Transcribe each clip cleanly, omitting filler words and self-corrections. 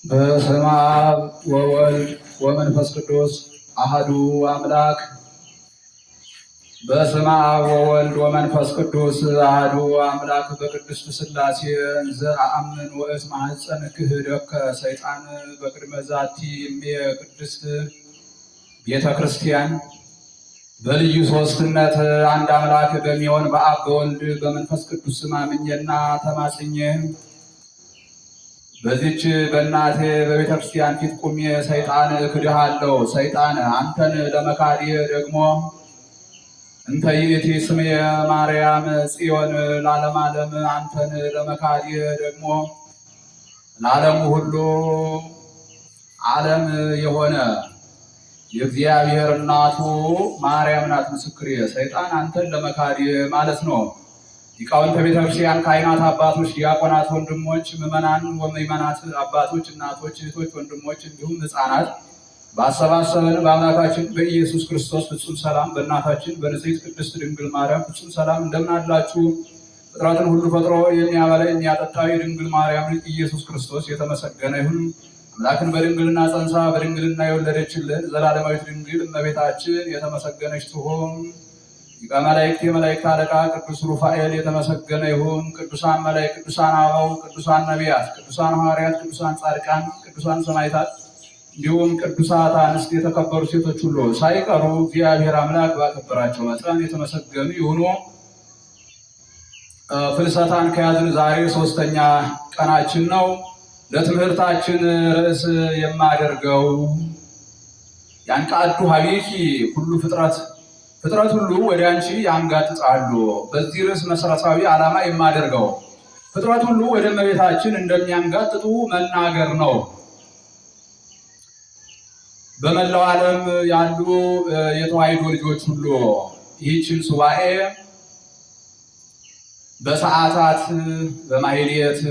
በስመ አብ ወወልድ ወመንፈስ ቅዱስ አሐዱ አምላክ። በስመ አብ ወወልድ ወመንፈስ ቅዱስ አሐዱ አምላክ። በቅድስት ሥላሴ ዘአምን ወእስመ ሐፀን ክህደከ ሰይጣን በቅድመ ዛቲ እምየ ቅድስት ቤተ ክርስቲያን። በልዩ ሦስትነት አንድ አምላክ በሚሆን በአብ በወልድ በመንፈስ ቅዱስ ስም አምኜና ተማጽኜ በዚች በእናቴ በቤተ ክርስቲያን ፊት ቁሜ ሰይጣን እክድሃለሁ። ሰይጣን አንተን ለመካድ ደግሞ እንተ ይእቲ ስምየ ማርያም ጽዮን ለዓለመ ዓለም። አንተን ለመካድ ደግሞ ለዓለሙ ሁሉ ዓለም የሆነ የእግዚአብሔር እናቱ ማርያም ናት ምስክሬ። ሰይጣን አንተን ለመካድ ማለት ነው። ሊቃውንተ ቤተ ክርስቲያን፣ ካህናት፣ አባቶች፣ ዲያቆናት፣ ወንድሞች፣ ምዕመናን ወምዕመናት፣ አባቶች፣ እናቶች፣ እህቶች፣ ወንድሞች እንዲሁም ሕፃናት ባሰባሰበን በአምላካችን በኢየሱስ ክርስቶስ ፍጹም ሰላም በእናታችን በንጽሕት ቅድስት ድንግል ማርያም ፍጹም ሰላም እንደምን አላችሁ? ፍጥረትን ሁሉ ፈጥሮ የሚያበላ የሚያጠጣ የድንግል ማርያም ልጅ ኢየሱስ ክርስቶስ የተመሰገነ ይሁን። አምላክን በድንግልና ጸንሳ በድንግልና የወለደችልን ዘላለማዊት ድንግል እመቤታችን የተመሰገነች ትሁን። ሊቀ መላእክት የመላእክት አለቃ ቅዱስ ሩፋኤል የተመሰገነ ይሁን። ቅዱሳን መላእክት፣ ቅዱሳን አበው፣ ቅዱሳን ነቢያት፣ ቅዱሳን ሐዋርያት፣ ቅዱሳን ጻድቃን፣ ቅዱሳን ሰማዕታት እንዲሁም ቅዱሳት አንስት የተከበሩ ሴቶች ሁሉ ሳይቀሩ እግዚአብሔር አምላክ ባከበራቸው መጠን የተመሰገኑ ይሁኑ። ፍልሰታን ከያዝን ዛሬ ሦስተኛ ቀናችን ነው። ለትምህርታችን ርዕስ የማደርገው ያንቃዱ ሀቤኪ ሁሉ ፍጥረት ሁሉ ወደ አንቺ ያንጋጥጣሉ። በዚህ ርዕስ መሰረታዊ ዓላማ የማደርገው ፍጥረት ሁሉ ወደ እመቤታችን እንደሚያንጋጥጡ መናገር ነው። በመላው ዓለም ያሉ የተዋሕዶ ልጆች ሁሉ ይህችን ሱባኤ በሰዓታት በማሕሌት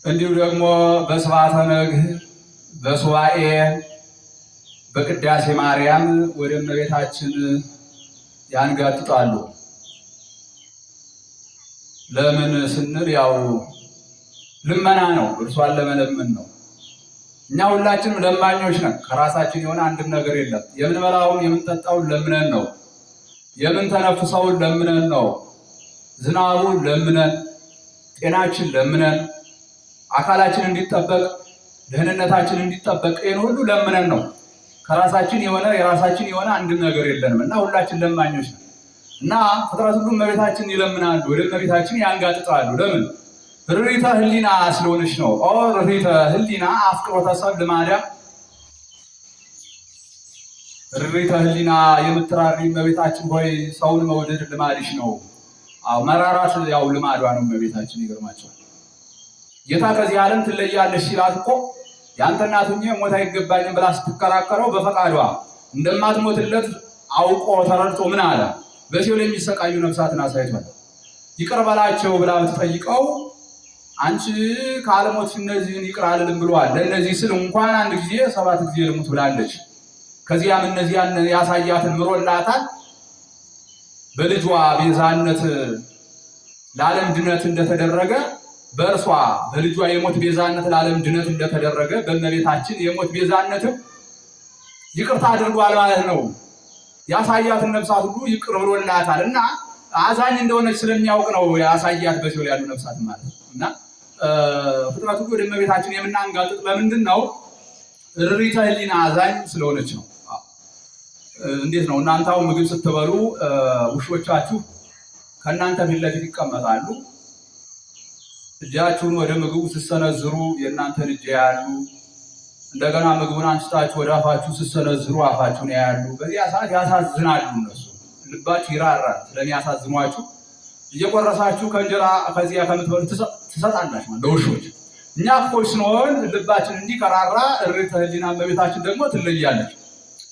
እንዲሁም ደግሞ በስብሐተ ነግህ በሱባኤ በቅዳሴ ማርያም ወደ እመቤታችን ያንጋጥጣሉ። ለምን ስንል ያው ልመና ነው፣ እርሷን ለመለመን ነው። እኛ ሁላችንም ለማኞች ነን። ከራሳችን የሆነ አንድም ነገር የለም። የምንበላውን የምንጠጣውን ለምነን ነው። የምንተነፍሰውን ለምነን ነው። ዝናቡን ለምነን፣ ጤናችን ለምነን፣ አካላችን እንዲጠበቅ ደህንነታችን እንዲጠበቅ ይህን ሁሉ ለምነን ነው። ከራሳችን የሆነ የራሳችን የሆነ አንድም ነገር የለንም እና ሁላችን ለማኞች ነን እና ፍጥረት ሁሉ እመቤታችን ይለምናሉ፣ ወደ እመቤታችን ያንጋጥጣሉ። ለምን? ርሪተ ህሊና ስለሆነች ነው። ርሪተ ህሊና አፍቅሮተ ሰብእ ልማዳ። ርሪተ ህሊና የምትራሪ እመቤታችን ሆይ ሰውን መውደድ ልማድሽ ነው። መራራት ያው ልማዷ ነው እመቤታችን። ይገርማቸዋል። ጌታ ከዚህ ዓለም ትለያለሽ ሲላት እኮ ያንተ እናት ሆኜ ሞት አይገባኝም ብላ ስትከራከረው በፈቃዷ እንደማትሞትለት አውቆ ተረድቶ ምን አለ? በሲኦል የሚሰቃዩ ነፍሳትን አሳይቷል። ይቅር በላቸው ብላ ብትጠይቀው አንቺ ከዓለሞት እነዚህን ይቅር አልልም ብለዋል። ለእነዚህ ስል እንኳን አንድ ጊዜ 7 ጊዜ ልሙት ብላለች። ከዚያም እነዚያን ያሳያትን ምሮላታል። በልጇ ቤዛነት ለዓለም ድነት እንደተደረገ በእርሷ በልጇ የሞት ቤዛነት ለዓለም ድነት እንደተደረገ በእመቤታችን የሞት ቤዛነትም ይቅርታ አድርጓል ማለት ነው። ያሳያትን ነፍሳት ሁሉ ይቅር ብሎላታል እና አዛኝ እንደሆነች ስለሚያውቅ ነው ያሳያት በሲኦል ያሉ ነፍሳት ማለት ነው። እና ፍጥረት ሁሉ ወደ እመቤታችን የምናንጋጥጥ ለምንድን ነው? ርሪተ ህሊና አዛኝ ስለሆነች ነው። እንዴት ነው? እናንተ አሁን ምግብ ስትበሉ ውሾቻችሁ ከእናንተ ፊት ለፊት ይቀመጣሉ። እጃችሁን ወደ ምግቡ ስትሰነዝሩ የእናንተን እጅ ያያሉ። እንደገና ምግቡን አንስታችሁ ወደ አፋችሁ ስትሰነዝሩ አፋችሁን ያያሉ። በዚያ ሰዓት ያሳዝናሉ። እነሱ ልባችሁ ይራራል ስለሚያሳዝኗችሁ። እየቆረሳችሁ ከእንጀራ ከዚያ ከምትበሉ ትሰጣላችሁ ለውሾች። እኛ ክፎች ስንሆን ልባችን እንዲቀራራ ርሪተ ህሊና እመቤታችን ደግሞ ትለያለች።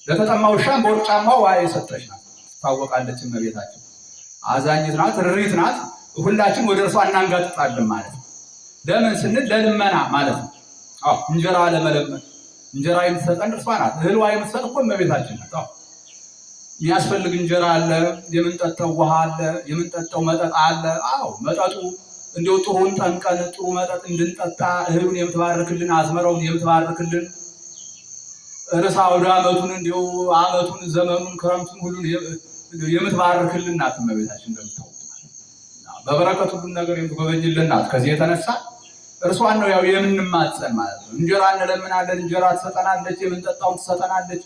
ለተጠማ ውሻም በወርቅ ጫማው ውሃ የሰጠች ናት። ታወቃለች እመቤታችን። አዛኝት ናት፣ ርሪት ናት። ሁላችን ወደ እርሷ እናንጋጥጣለን ማለት ነው። ለምን ስንል ለልመና ማለት ነው። እንጀራ ለመለመን እንጀራ የምትሰጠን እርሷ ናት። እህልዋ የምትሰጥ እኮ እመቤታችን ናት። የሚያስፈልግ እንጀራ አለ፣ የምንጠጣው ውሃ አለ፣ የምንጠጣው መጠጥ አለ። መጠጡ እንዲው ጥሩን ጠንቀን ጥሩ መጠጥ እንድንጠጣ እህሉን የምትባርክልን አዝመራውን የምትባርክልን ርዕሰ አውደ ዓመቱን እንዲው ዓመቱን ዘመኑን ክረምቱን ሁሉን የምትባርክልን ናት እመቤታችን እንደምታውቁት ማለት በበረከት ሁሉን ነገር የምትጎበኝልን ናት። ከዚህ የተነሳ እርሷን ነው ያው የምንማጸን ማለት ነው። እንጀራ እንለምናለን፣ እንጀራ ትሰጠናለች፣ የምንጠጣውን ትሰጠናለች፣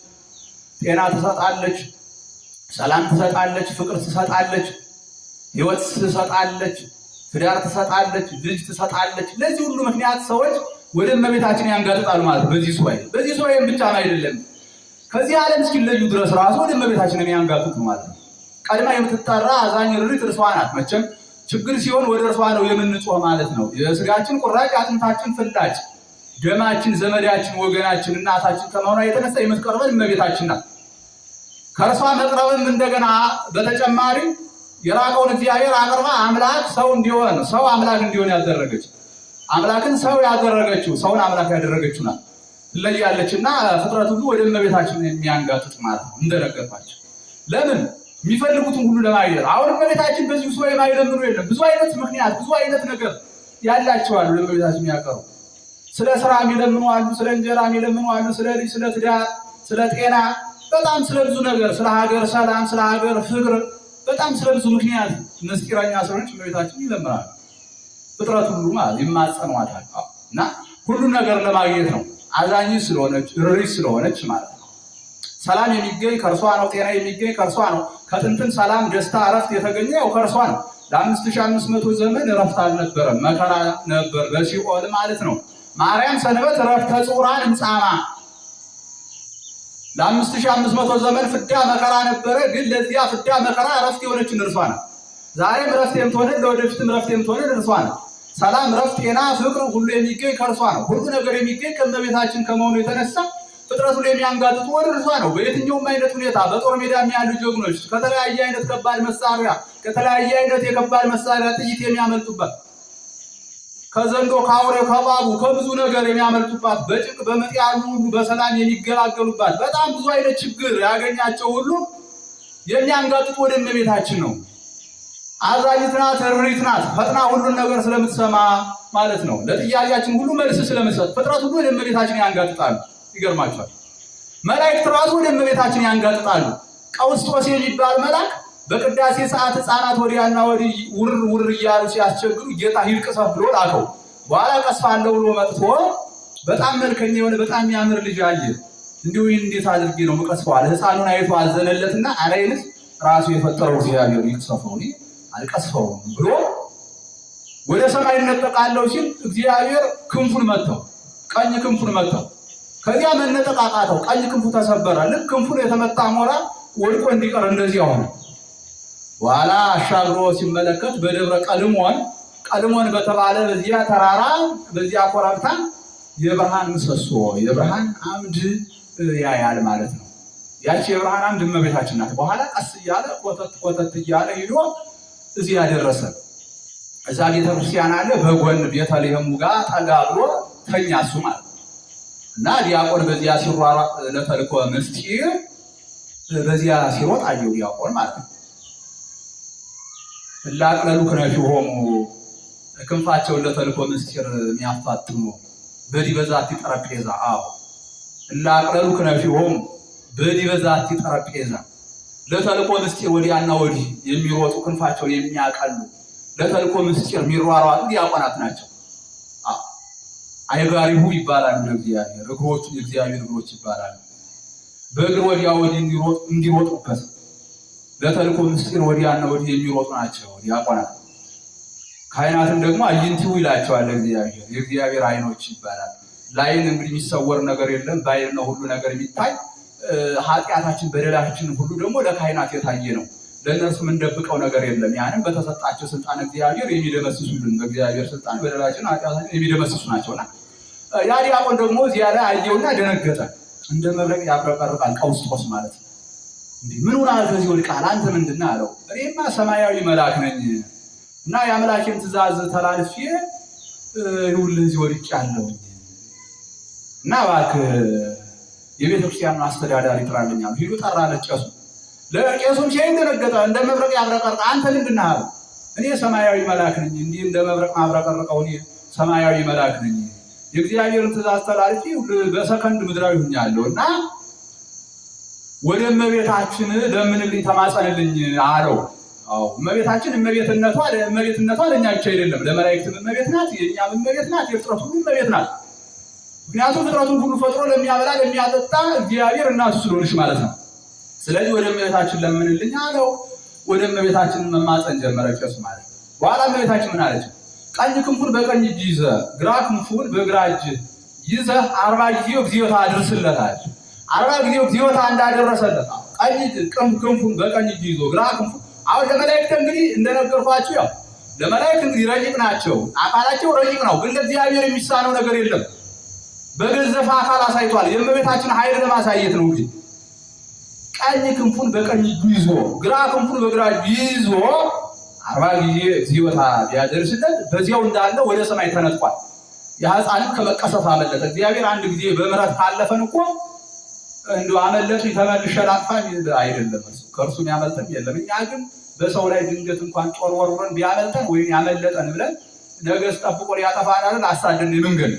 ጤና ትሰጣለች፣ ሰላም ትሰጣለች፣ ፍቅር ትሰጣለች፣ ሕይወት ትሰጣለች፣ ትዳር ትሰጣለች፣ ልጅ ትሰጣለች። ለዚህ ሁሉ ምክንያት ሰዎች ወደ እመቤታችን ያንጋጥጣሉ ማለት በዚህ ሱባኤ ብቻ አይደለም ከዚህ ዓለም እስኪለዩ ድረስ ራሱ ወደ እመቤታችን ያንጋጥጡ ማለት ነው። ቀድማ የምትጠራ አዛኝ ርሪት እርሷ ናት። መቼም ችግር ሲሆን ወደ እርሷ ነው የምንጮህ ማለት ነው። የስጋችን ቁራጭ አጥንታችን ፍላጭ ደማችን ዘመዳችን ወገናችን እናታችን ከመሆኗ የተነሳ የምትቀርበን እመቤታችን ናት። ከእርሷ መቅረብም እንደገና በተጨማሪ የራቀውን እግዚአብሔር አቅርባ አምላክ ሰው እንዲሆን ሰው አምላክ እንዲሆን ያደረገች አምላክን ሰው ያደረገችው ሰውን አምላክ ያደረገችው ናት። ትለያለችና ፍጥረት ሁሉ ወደ እመቤታችን የሚያንጋጥጥ ማለት ነው። እንደነገርኳቸው ለምን የሚፈልጉትን ሁሉ ለማግኘት አሁን እመቤታችን በዚህ ሰው የማይለምኑ የለም። ብዙ አይነት ምክንያት ብዙ አይነት ነገር ያላቸው አሉ። ለእመቤታችን የሚያቀርቡ ስለ ስራ የሚለምኑ አሉ፣ ስለ እንጀራ የሚለምኑ አሉ፣ ስለ ልጅ፣ ስለ ትዳር፣ ስለ ጤና፣ በጣም ስለ ብዙ ነገር፣ ስለ ሀገር ሰላም፣ ስለ ሀገር ፍቅር፣ በጣም ስለ ብዙ ምክንያት ምስጢረኛ ሰዎች እመቤታችን ይለምናሉ። ፍጥረት ሁሉ ማለት ይማጸኗታል እና ሁሉን ነገር ለማግኘት ነው። አዛኝ ስለሆነች ርሪት ስለሆነች ማለት ነው። ሰላም የሚገኝ ከእርሷ ነው። ጤና የሚገኝ ከእርሷ ነው። ከጥንትን ሰላም፣ ደስታ፣ እረፍት የተገኘው ከእርሷ ነው። ለ5500 ዘመን እረፍት አልነበረም፣ መከራ ነበር በሲኦል ማለት ነው። ማርያም ሰንበት እረፍተ ጽዑራን እምጻማ ለ5500 ዘመን ፍዳ መከራ ነበረ። ግን ለዚያ ፍዳ መከራ እረፍት የሆነችን እርሷ ናት። ዛሬም እረፍት የምትሆንን ለወደፊትም እረፍት የምትሆንን እርሷ ናት። ሰላም፣ እረፍት፣ ጤና፣ ፍቅር ሁሉ የሚገኝ ከእርሷ ነው። ሁሉ ነገር የሚገኝ ከእመቤታችን ከመሆኑ የተነሳ ፍጥረት ሁሉ የሚያንጋጥጡ ወደ እርሷ ነው። በየትኛውም አይነት ሁኔታ በጦር ሜዳ ያሉ ጀግኖች ከተለያየ አይነት ከባድ መሳሪያ ከተለያየ አይነት የከባድ መሳሪያ ጥይት የሚያመልጡባት ከዘንዶ ከአውሬ ከባቡ ከብዙ ነገር የሚያመልጡባት በጭንቅ በምጥ ያሉ ሁሉ በሰላም የሚገላገሉባት በጣም ብዙ አይነት ችግር ያገኛቸው ሁሉ የሚያንጋጥጡ ወደ እመቤታችን ነው። አዛኝት ናት፣ ርሪት ናት። ፈጥና ሁሉን ነገር ስለምትሰማ ማለት ነው። ለጥያቄያችን ሁሉ መልስ ስለምትሰጥ ፍጥረት ሁሉ ወደ እመቤታችን ያንጋጥጣሉ። ይገርማችኋል። መላእክት ራሱ ወደ እመቤታችን ያንጋጥጣሉ። ቀውስጦስ የሚባል መልአክ በቅዳሴ ሰዓት ሕፃናት ወዲያና ወዲህ ውር እያሉ ሲያስቸግሩ ጌታ ሂድ ቅሰፍ ብሎ ላከው። በኋላ ቀስፋለሁ ብሎ መጥቶ በጣም መልከኛ የሆነ በጣም የሚያምር ልጅ አየ። እንዲሁ እንዴት አድርጌ ነው የምቀስፈው አለ። ሕፃኑን አይቶ አዘነለትና አላይንስ ራሱ የፈጠረው እግዚአብሔር ይቅሰፈው አልቀስፈውም ብሎ ወደ ሰማይ እነጠቃለሁ ሲል እግዚአብሔር ክንፉን መተው፣ ቀኝ ክንፉን መተው። ከዚያ መነጠቃቃተው፣ ቀኝ ክንፉ ተሰበረ። ልክ ክንፉን የተመታ ሞራ ወድቆ እንዲቀር እንደዚህ ሆነ። በኋላ አሻግሮ ሲመለከት በደብረ ቀልሞን በተባለ በዚያ ተራራ በዚያ ኮረብታ የብርሃን ምሰሶ የብርሃን አምድ ያያል ማለት ነው። ያቺ የብርሃን አምድ እመቤታችን ናት። በኋላ ቀስ እያለ ኮተት እያለ ሂዶ እዚህ ያደረሰ እዛ ቤተክርስቲያን አለ። በጎን ቤተልሔሙ ጋር ጠጋ ብሎ ተኛ እሱ ማለት ነው። እና ዲያቆን በዚያ ሲሯሯጥ ለተልኮ ምስጢር በዚያ ሲሮጥ አየው ዲያቆን ማለት ነው። እላቅለሉ ክነፊሆሙ ክንፋቸውን ለተልኮ ምስጢር የሚያፋጥሙ በዲበ ዛቲ ጠረጴዛ እላቅለሉ ክነፊሆሙ በዲበ ዛቲ ጠረጴዛ ለተልኮ ምስጢር ወዲያና ወዲህ የሚሮጡ ክንፋቸው የሚያቀሉ ለተልኮ ምስጢር የሚሯሯጡ ዲያቆናት ናቸው። አይጋሪሁ ይባላል ለእግዚአብሔር እግሮቹ የእግዚአብሔር እግሮች ይባላሉ። በእግር ወዲያ ወዲህ እንዲሮጡበት ለተልኮ ምስጢር ወዲያና ወዲህ የሚሮጡ ናቸው ዲያቆናት። ካህናትን ደግሞ አይንቲው ይላቸዋል እግዚአብሔር የእግዚአብሔር አይኖች ይባላል። ላይን እንግዲህ የሚሰወር ነገር የለም፣ ባይን ነው ሁሉ ነገር የሚታይ። ኃጢአታችን በደላችን ሁሉ ደግሞ ለካህናት የታየ ነው። ለእነርሱ የምንደብቀው ነገር የለም። ያንም በተሰጣቸው ስልጣን እግዚአብሔር የሚደመስሱልን በእግዚአብሔር ስልጣን በደላችን ኃጢአታችን የሚደመስሱ ናቸውና ያ ዲያቆን ደግሞ እዚያ ላይ አየውና ደነገጠ። እንደ መብረቅ ያብረቀርቃል ቀውስጦስ ማለት ነው። እንዴ ምን ሆናል ከዚህ ወድቃል አንተ ምንድነው አለው። እኔማ ሰማያዊ መልአክ ነኝ እና የአምላኬን ትእዛዝ ተላልፌ ይኸውልህ እዚህ ወድቄአለሁ እና እባክህ የቤተክርስቲያኑን አስተዳዳሪ ጥራልኝ አለው። ሂዱ ጠራለት ቄሱ። ለቄሱም ሲያይ ደነገጠ። እንደ መብረቅ ያብረቀርቃል አንተ ምንድነው አለው። እኔ ሰማያዊ መልአክ ነኝ፣ እንዲህ እንደ መብረቅ ማብረቀርቀው እኔ ሰማያዊ መልአክ ነኝ። የእግዚአብሔርን ትእዛዝ ተላልፌ በሰከንድ ምድራዊ ሆኛለሁና ወደ እመቤታችን ለምንልኝ ተማጸንልኝ አለው። አዎ እመቤታችን እመቤትነቷ ለእኛ ብቻ አይደለም፣ ለመላእክትም እመቤት ናት፣ የእኛም እመቤት ናት፣ የፍጥረት ሁሉ እመቤት ናት። ምክንያቱም ፍጥረቱን ሁሉ ፈጥሮ ለሚያበላ ለሚያጠጣ እግዚአብሔር እናቱ ስለሆነች ማለት ነው። ስለዚህ ወደ እመቤታችን ለምንልኝ አለው። ወደ እመቤታችን መማፀን ጀመረ ቄሱ ማለት ነው። በኋላ እመቤታችን ምን አለች? ቀኝ ክንፉን በቀኝ እጅ ይዘህ ግራ ክንፉን በግራ እጅ ይዘህ 40 ጊዜ እግዚኦታ አድርስለታል። 40 ጊዜ እግዚኦታ እንዳደረሰለት ቀኝ ክንፉን በቀኝ እጅ ይዞ ግራ ክንፉን። አሁን ለመላእክት እንግዲህ እንደነገርኳችሁ ያው ለመላእክት እንግዲህ ረቂቅ ናቸው፣ አካላቸው ረቂቅ ነው፣ ግን ለእግዚአብሔር የሚሳነው ነገር የለም። በገዘፈ አካል አሳይቷል። የእመቤታችን ኃይል ለማሳየት ነው እንግዲህ ቀኝ ክንፉን በቀኝ እጁ ይዞ ግራ ክንፉን በግራ እጁ ይዞ 40 ጊዜ እግዚኦታ ቢያደርስለት በዚያው እንዳለ ወደ ሰማይ ተነጥቋል። የሕፃንም ከመቀሰፍ አመለጠ። እግዚአብሔር አንድ ጊዜ በምሕረት ካለፈን እኮ እንደው አመለጥኩኝ ተመልሼ ላጥፋኝ አይደለም፣ ከእርሱ የሚያመልጠን የለም። እኛ ግን በሰው ላይ ድንገት እንኳን ጦር ወርውረን ቢያመልጠን ወይም ያመለጠን ብለን ነገስ ጠብቆ ሊያጠፋን አሳደን የምንገል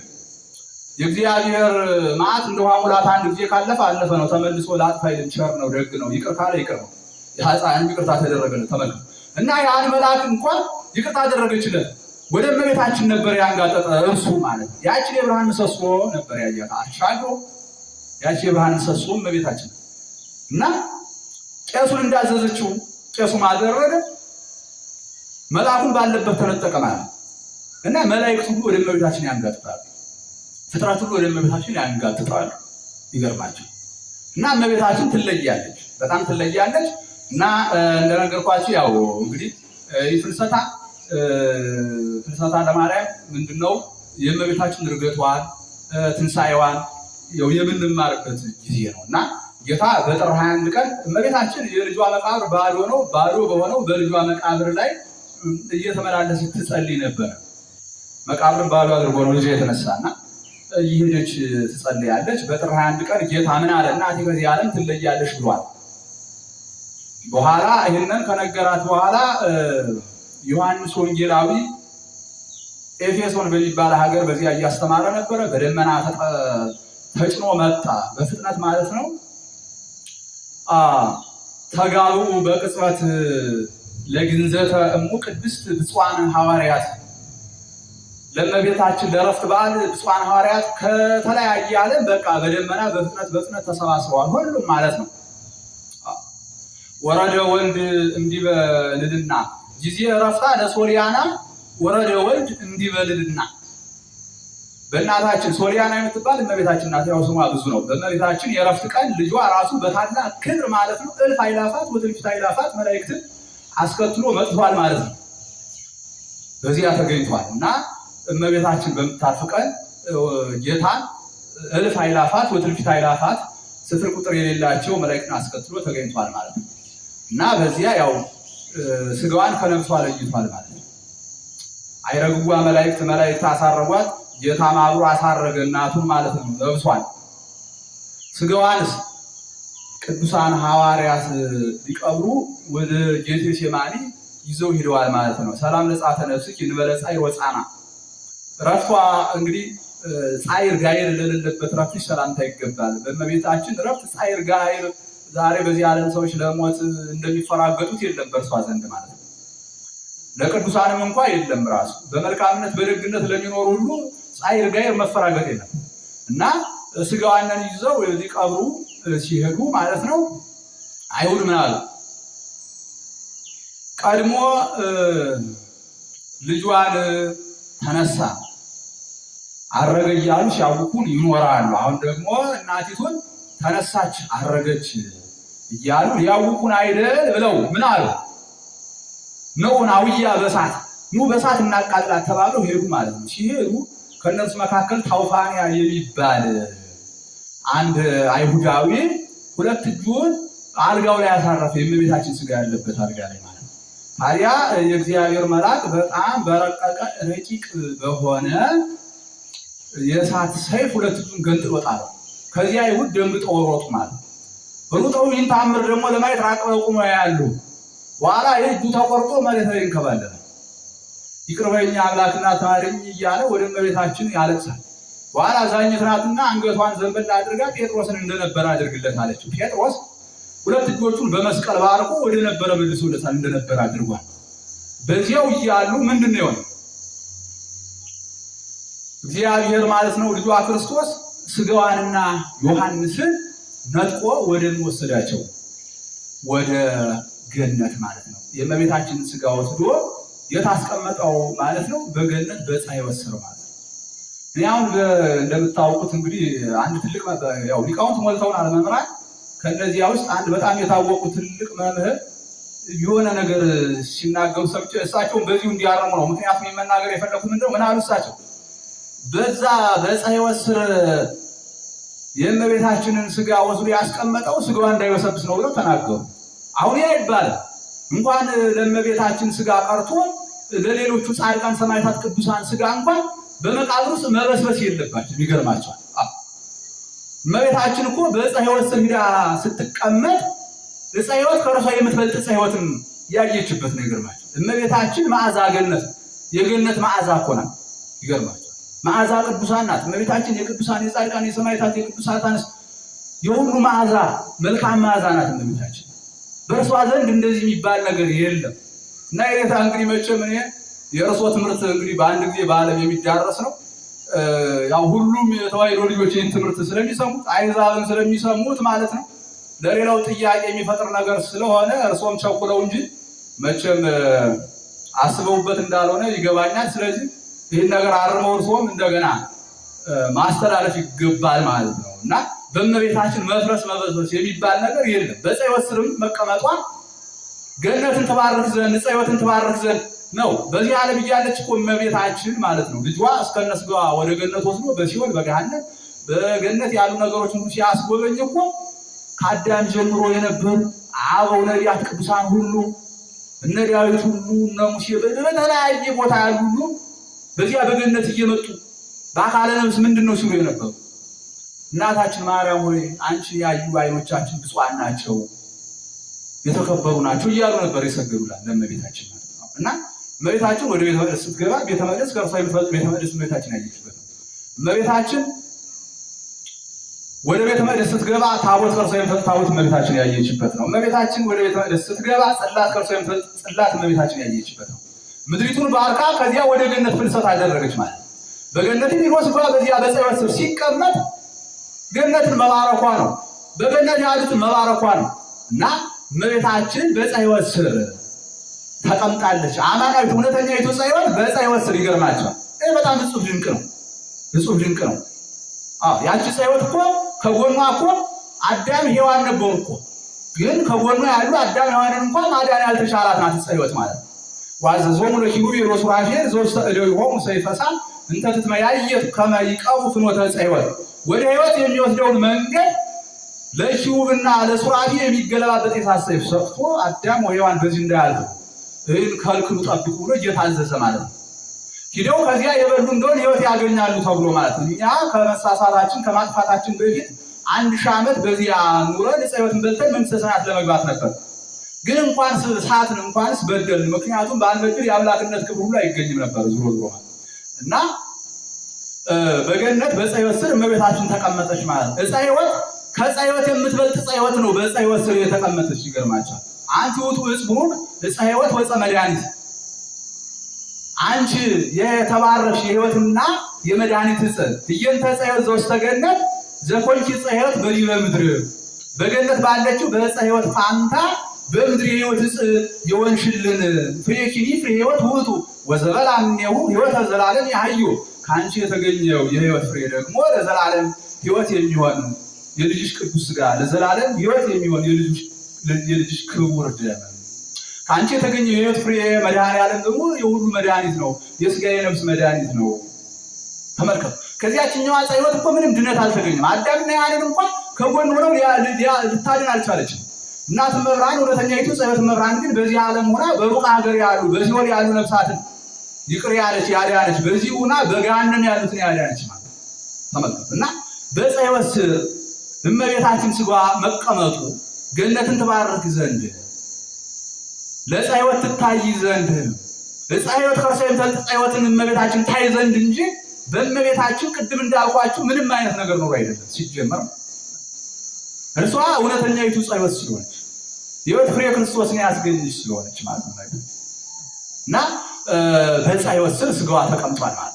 የእግዚአብሔር መዓት እንደ ውሃ ሙላት አንድ ጊዜ ካለፈ አለፈ ነው። ተመልሶ ላጥፋ አይልም። ቸር ነው፣ ደግ ነው። ይቅር ካለ ይቅር ነው። የሕፃንም ይቅርታ ተደረገለት። ተመልከቱ እና ያን መልአክ እንኳን ይቅርታ አደረገችለት። ወደ እመቤታችን ነበር ያንጋጠጠ እርሱ ማለት ነው። ያችን የብርሃን ምሰሶ ነበር ያያት አሻግሮ። ያቺ የብርሃን ምሰሶ እመቤታችን እና ቄሱን እንዳዘዘችው ቄሱ ማደረገ። መልአኩን ባለበት ተነጠቀ ማለት እና መላእክት ሁሉ ወደ እመቤታችን ያንጋጥጣሉ። ፍጥረት ሁሉ ወደ እመቤታችን ያንጋጥጣሉ። ይገርማችሁ እና እመቤታችን ትለያለች፣ በጣም ትለያለች። እና እንደነገርኳችሁ ያው እንግዲህ ፍልሰታ ለማርያም ምንድነው የእመቤታችን ርገቷን ትንሣኤዋን ያው የምንማርበት ጊዜ ነው። እና ጌታ በጥር 21 ቀን እመቤታችን የልጇ መቃብር ባዶ በሆነው በልጇ መቃብር ላይ እየተመላለሰች ትጸልይ ነበር። መቃብርን ባዶ አድርጎ ነው ልጇ የተነሳና እየሄደች ትጸልያለች። በጥር 21 ቀን ጌታ ምን አለ? እናቴ ከዚህ ዓለም ትለያለሽ ብሏል። በኋላ ይህንን ከነገራት በኋላ ዮሐንስ ወንጌላዊ ኤፌሶን በሚባል ሀገር በዚያ እያስተማረ ነበረ። በደመና ተጭኖ መጣ፣ በፍጥነት ማለት ነው። ተጋቡ በቅጽበት ለግንዘተ እሙ ቅድስት ብፁዓን ሐዋርያት። ለእመቤታችን ለዕረፍት በዓል ብፁዓን ሐዋርያት ከተለያየ ዓለም በቃ በደመና በፍጥነት ተሰባስበዋል፣ ሁሉም ማለት ነው። ወረደ ወልድ እንዲበልልና ጊዜ ዕረፍታ ለሶሊያና ወረደ ወልድ እንዲበልልና። በእናታችን ሶሊያና የምትባል እመቤታችን ናት። ያው ስሟ ብዙ ነው። በእመቤታችን የዕረፍት ቀን ልጇ ራሱ በታላቅ ክብር ማለት ነው እልፍ አእላፋት ወትእልፊት አእላፋት መላእክትን አስከትሎ መጥቷል ማለት ነው። በዚያ ተገኝቷል እና እመቤታችን በምታርፍ ቀን ጌታን እልፍ አእላፋት ወትእልፊት አእላፋት ስፍር ቁጥር የሌላቸው መላእክትን አስከትሎ ተገኝቷል ማለት ነው። እና በዚያ ያው ስጋዋን ከነፍሷ ለይቷል ማለት ነው። አይረግቧ መላእክት አሳረጓት፣ ጌታም አብሮ አሳረገ እናቱን ማለት ነው። ነፍሷን ስጋዋንስ ቅዱሳን ሐዋርያት ሊቀብሩ ወደ ጌቴሴማኒ ይዘው ሄደዋል ማለት ነው። ሰላም ለጻተ ነፍስኪ እንበለ ጻዕር ወጻና። ረፍቷ እንግዲህ ጻዕር ጋይር ለሌለበት ረፍት ሰላምታ ይገባል። በእመቤታችን ረፍት ጻዕር ጋይር ዛሬ በዚህ ዓለም ሰዎች ለሞት እንደሚፈራገጡት የለም በእርሷ ዘንድ ማለት ነው። ለቅዱሳንም እንኳ የለም። ራሱ በመልካምነት በደግነት ለሚኖሩ ሁሉ ጻዕር ጋይር መፈራገጥ የለም። እና ስጋዋንን ይዘው ሊቀብሩ ሲሄዱ ማለት ነው አይሁድ ምን አሉ? ቀድሞ ልጇን ተነሳ አረገ እያሉ ሲያውኩን ይኖራሉ። አሁን ደግሞ እናቲቱን ተነሳች አረገች እያሉ ሊያውኩን አይደል ብለው ምን አሉ? ነውን አውያ በሳት እናቃጥላት ተባለው ሄዱ ማለት ነው። ሲሄዱ ከነሱ መካከል ታውፋንያ የሚባል አንድ አይሁዳዊ ሁለት እጁን አልጋው ላይ ያሳረፈ የእመቤታችን ስጋ ያለበት አልጋ ላይ ማለት ነው። ታዲያ የእግዚአብሔር መልአክ በጣም በረቀቀ ረቂቅ በሆነ የእሳት ሰይፍ ሁለት እጁን ገንጥሎ ጣለው። ከዚያ አይሁድ ደንግጠው ሮጡ ማለት ነው። ሩጠው ይህን ተአምር ደግሞ ለማየት ራቅ ብለው ቆመው ያሉ። በኋላ እጁ ተቆርጦ መሬት ላይ ይንከባለላል። ይቅር በይኝ አምላክና ታሪኝ እያለ ወደ እመቤታችን ያለቅሳል። በኋላ አዛኝት ናትና አንገቷን ዘንበል አድርጋ ጴጥሮስን እንደነበረ አድርግለት አለችው። ጴጥሮስ ሁለት እጆቹን በመስቀል ባርኮ ወደ ነበረ መልሶለታል፣ እንደነበረ አድርጓል። በዚያው እያሉ ምንድነው የሆነው? እግዚአብሔር ማለት ነው ልጇ ክርስቶስ ስጋዋንና ዮሐንስን ነጥቆ ወደ ወሰዳቸው ወደ ገነት ማለት ነው። የእመቤታችንን ስጋ ወስዶ የታስቀመጠው ማለት ነው በገነት በዕፀ ሕይወት ስር ማለት ነው። እኔ አሁን እንደምታውቁት እንግዲህ አንድ ትልቅ ያው ሊቃውንት ሞልተውን አለመምራን ከነዚያ ውስጥ አንድ በጣም የታወቁ ትልቅ መምህር የሆነ ነገር ሲናገሩ ሰምቼ እሳቸውን በዚሁ እንዲያረሙ ነው። ምክንያቱም የመናገር የፈለኩት ምንድነው ምን አሉ እሳቸው በዛ በዕፀ ሕይወት ስር የእመቤታችንን ስጋ ወስዶ ያስቀመጠው ስጋዋ እንዳይበሰብስ ነው ብለው ተናገሩ። አሁን ያ ይባላል እንኳን ለእመቤታችን ስጋ ቀርቶ ለሌሎቹ ጻድቃን ሰማዕታት ቅዱሳን ስጋ እንኳን በመቃብር ውስጥ መበስበስ የለባቸው። ይገርማቸዋል። እመቤታችን እኮ በዕፀ ሕይወት ስር ሄዳ ስትቀመጥ ዕፀ ሕይወት ከእርሷ የምትበልጥ ዕፀ ሕይወትን ያየችበት ነው። ይገርማቸዋል። እመቤታችን መዓዛ ገነት የገነት መዓዛ እኮ ናት። ይገርማቸዋል። መዓዛ ቅዱሳን ናት እመቤታችን። የቅዱሳን የጻድቃን የሰማዕታት የቅዱሳት አንስት የሁሉ መዓዛ መልካም መዓዛ ናት እመቤታችን። በእርሷ ዘንድ እንደዚህ የሚባል ነገር የለም። እና የኔታ እንግዲህ መቼም እኔ የእርሶ ትምህርት እንግዲህ በአንድ ጊዜ በዓለም የሚዳረስ ነው። ያው ሁሉም የተዋሕዶ ልጆች ይህን ትምህርት ስለሚሰሙት አይዛብም ስለሚሰሙት ማለት ነው ለሌላው ጥያቄ የሚፈጥር ነገር ስለሆነ እርሶም ቸኩለው እንጂ መቼም አስበውበት እንዳልሆነ ይገባኛል። ስለዚህ ይህን ነገር አርመው እርሶም እንደገና ማስተላለፍ ይገባል ማለት ነው። እና በእመቤታችን መፍረስ መበስበስ የሚባል ነገር የለም። በዕፀ ሕይወት ስርም መቀመጧ ገነትን ትባርክ ዘንድ ዕፀ ሕይወትን ትባርክ ዘንድ ነው። በዚህ ዓለም እያለች እኮ እመቤታችን ማለት ነው ልጇ እስከነ ስጋዋ ወደ ገነት ወስዶ በሲኦል በገሃነም በገነት ያሉ ነገሮች ሁሉ ሲያስጎበኝ እኮ ከአዳም ጀምሮ የነበሩ አበው ነቢያት ቅዱሳን ሁሉ እነ ዳዊት ሁሉ እነ ሙሴ በተለያየ ቦታ ያሉ ሁሉ በዚያ በገነት እየመጡ በአካለ ነፍስ ምንድነው ሲሉ የነበሩ እናታችን ማርያም ሆይ አንቺ ያዩ አይኖቻችን ብፁዓን ናቸው የተከበሩ ናቸው እያሉ ነበር የሰገዱላት ለእመቤታችን ማለት ነው። እና እመቤታችን ወደ ቤተ መቅደስ ስትገባ ቤተ መቅደስ ከእርሷ የምትበልጥ ቤተ መቅደስ እመቤታችን ያየችበት ነው። እመቤታችን ወደ ቤተ መቅደስ ስትገባ ታቦት ከእርሷ የምትበልጥ ታቦት እመቤታችን ያየችበት ነው። እመቤታችን ወደ ቤተ መቅደስ ስትገባ ጽላት ከእርሷ የምትበልጥ ጽላት እመቤታችን ያየችበት ነው። ምድሪቱን ባርካ ከዚያ ወደ ገነት ፍልሰት አደረገች ማለት ነው። በገነት ሊወስ እንኳን በዚያ በዕፀ ሕይወት ስር ሲቀመጥ ገነትን መባረኳ ነው። በገነት ያሉትን መባረኳ ነው። እና እመቤታችን በዕፀ ሕይወት ስር ተቀምጣለች። አማናዊት እውነተኛይቱ ዕፀ ሕይወት በዕፀ ሕይወት ስር ይገርማቸዋል። ይህ በጣም እጹብ ድንቅ ነው። እጹብ ድንቅ ነው። ያቺ ዕፀ ሕይወት እኮ ከጎኗ እኮ አዳም ሔዋን ነበሩ እኮ። ግን ከጎኗ ያሉ አዳም ሔዋንን እንኳን ማዳን ያልተቻላት ናት ዕፀ ሕይወት ማለት ነው። ወአዘዞሙ ለኪሩቤል ወሱራፌል ዘውስተ እደዊሆሙ ሰይፈ እሳት እንተ ትትመያየጥ ከመ ይቀቡ ፍኖተ ዕፀ ሕይወት። ወደ ሕይወት የሚወስደውን መንገድ ለኪሩብና ለሱራፌል የሚገለባበት የእሳት ሰይፍ ሰጥቶ አዳም ወሔዋን በዚህ እንዳያልፉ ይህን ከልክሉ ጠብቁ ብሎ እየታዘዘ ማለት ነው። ሂደው ከዚያ የበሉ እንደሆነ ሕይወት ያገኛሉ ተብሎ ማለት ነው። እኛ ከመሳሳታችን ከማጥፋታችን በፊት 1000 ዓመት በዚያ ኑረን ዕፀ ሕይወትን በልተን መንግሥተ ሰማያት ለመግባት ነበር። ግን እንኳን ሰዓትን እንኳንስ በደልን። ምክንያቱም ባንበድል የአምላክነት ክብር ሁሉ አይገኝም ነበር ዙሮ ዙሮ ማለት እና በገነት በዕፀ ሕይወት ስር እመቤታችን ተቀመጠች ማለት ነው። ዕፀ ሕይወት ከዕፀ ሕይወት የምትበልጥ ዕፀ ሕይወት ነው በዕፀ ሕይወት ስር የተቀመጠች። ይገርማቸዋል። አንቲ ውእቱ ዕፅ ቡሩክ ዕፀ ሕይወት ወዕፀ መድኃኒት። አንቺ የተባረክሽ የሕይወትና የመድኃኒት ዕፅ እየንተ ዕፀ ሕይወት ዘውስተ ገነት ዘኮንኪ ዕፀ ሕይወት በዲበ ምድር። በገነት ባለችው በዕፀ ሕይወት ፋንታ በምድር የሕይወት ዕፅ የወንሽልን ፍሬኪኒ ፍሬ ሕይወት ውእቱ ወዘበልዐ እምኔሁ ሕይወተ ዘላለም ያህዩ። ከአንቺ የተገኘው የሕይወት ፍሬ ደግሞ ለዘላለም ሕይወት የሚሆን የልጅሽ ቅዱስ ሥጋ ለዘላለም ሕይወት የሚሆን የልጅሽ ክቡር ደም። ከአንቺ የተገኘው የሕይወት ፍሬ መድኃኔዓለም ደግሞ የሁሉ መድኃኒት ነው፣ የሥጋ የነፍስ መድኃኒት ነው። ተመልከቱ። ከዚያችኛዋ ዕፀ ሕይወት እኮ ምንም ድነት አልተገኘም። አዳምና ሔዋንን እንኳን ከጎን ሆነው ልታድን አልቻለችም። እናት መብራን እውነተኛይቱ ዕፀ ሕይወት መብራን ግን በዚህ ዓለም ሆና በሩቅ ሀገር ያሉ በሲኦል ያሉ ነፍሳትን ይቅር ያለች ያዳነች፣ በዚህ ሆና በገሃነም ያሉትን ያዳነች ማለት ተመልከቱ። እና በዕፀ ሕይወት ስር እመቤታችን ሥጋ መቀመጡ ገነትን ትባርክ ዘንድ ለዕፀ ሕይወት ትታይ ዘንድ ዕፀ ሕይወት ከርሰ የምትበልጥ ዕፀ ሕይወትን እመቤታችን ታይ ዘንድ እንጂ በእመቤታችን ቅድም እንዳልኳችሁ ምንም አይነት ነገር ኖሮ አይደለም ሲጀመር። እርሷ እውነተኛይቱ ዕፀ ሕይወት ስለሆነች የሕይወት ፍሬ ክርስቶስን ያስገኘች ስለሆነች ማለት ነው። እና በዕፀ ሕይወት ስር ስጋዋ ተቀምጧል ማለት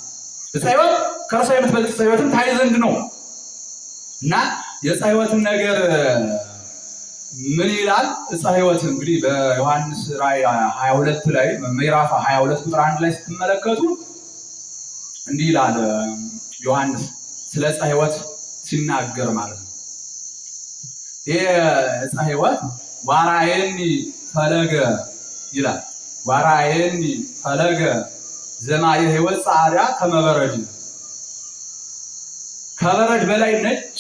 ዕፀ ሕይወት ከርሰ የምትበልጥ ዕፀ ሕይወትን ታይ ዘንድ ነው። እና የዕፀ ሕይወትን ነገር ምን ይላል? ዕፀ ሕይወት እንግዲህ በዮሐንስ ራእይ 22 ላይ ምዕራፍ 22 ቁጥር 1 ላይ ስትመለከቱ እንዲህ ይላል ዮሐንስ ስለ ዕፀ ሕይወት ሲናገር ማለት ነው። ይሄ ዕፀ ሕይወት ዋራየኒ ፈለገ ይላል። ዋራየኒ ፈለገ ዘማየ ሕይወት ጻዕዳ ከመበረድ ከበረድ በላይ ነጭ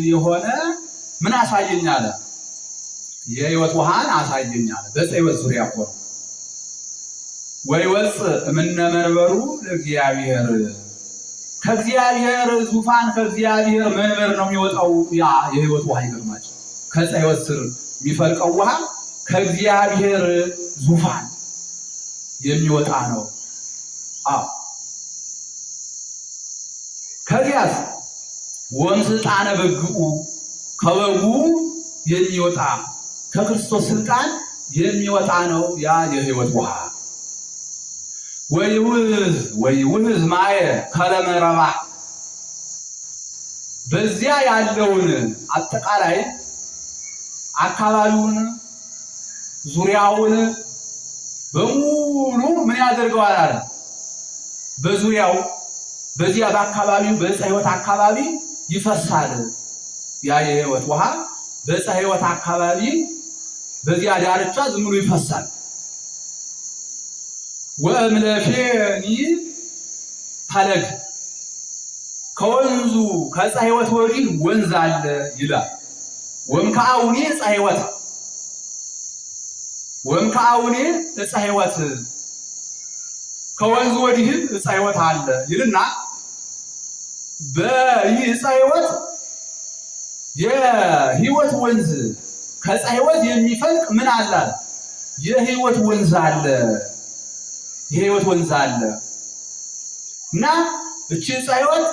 የሆነ ምን አሳየኝ አለ? የሕይወት ውሃን አሳየኝ አለ። በዕፀ ሕይወት ዙሪያ እኮ ነው። ወይወፅእ እምነ መንበሩ ለእግዚአብሔር ከእግዚአብሔር ዙፋን ከእግዚአብሔር መንበር ነው የሚወጣው ያ የሕይወት ውሃ። ይገርማቸው ከዕፀ ሕይወት ስር የሚፈልቀው ውሃ ከእግዚአብሔር ዙፋን የሚወጣ ነው። ከዚያስ ወምስልጣነ በግኡ ከበጉ የሚወጣ ከክርስቶስ ስልጣን የሚወጣ ነው ያ የሕይወት ውሃ። ወይውህዝ ማየ ከለመረባ በዚያ ያለውን አጠቃላይ አካባቢውን ዙሪያውን በሙሉ ምን ያደርገዋል አለ? በዙሪያው በዚያ በአካባቢው በዕፀ ሕይወት አካባቢ ይፈሳል ያ የሕይወት ውሃ በዕፀ ሕይወት አካባቢ በዚያ ዳርቻ ዝም ብሎ ይፈሳል። ወእምለፌኒ ፈለግ ከወንዙ ከዕፀ ሕይወት ወዲህ ወንዝ አለ ይላል። ወእምከአውኔ ዕፀ ሕይወት ወእምከአውኔ ዕፀ ሕይወት ከወንዙ ወዲህ ዕፀ ሕይወት አለ ይልና በይህ ዕፀ ሕይወት የሕይወት ወንዝ ከዕፀ ሕይወት የሚፈልቅ ምን አለ? የሕይወት ወንዝ አለ። የሕይወት ወንዝ አለ እና እቺ ዕፀ ሕይወት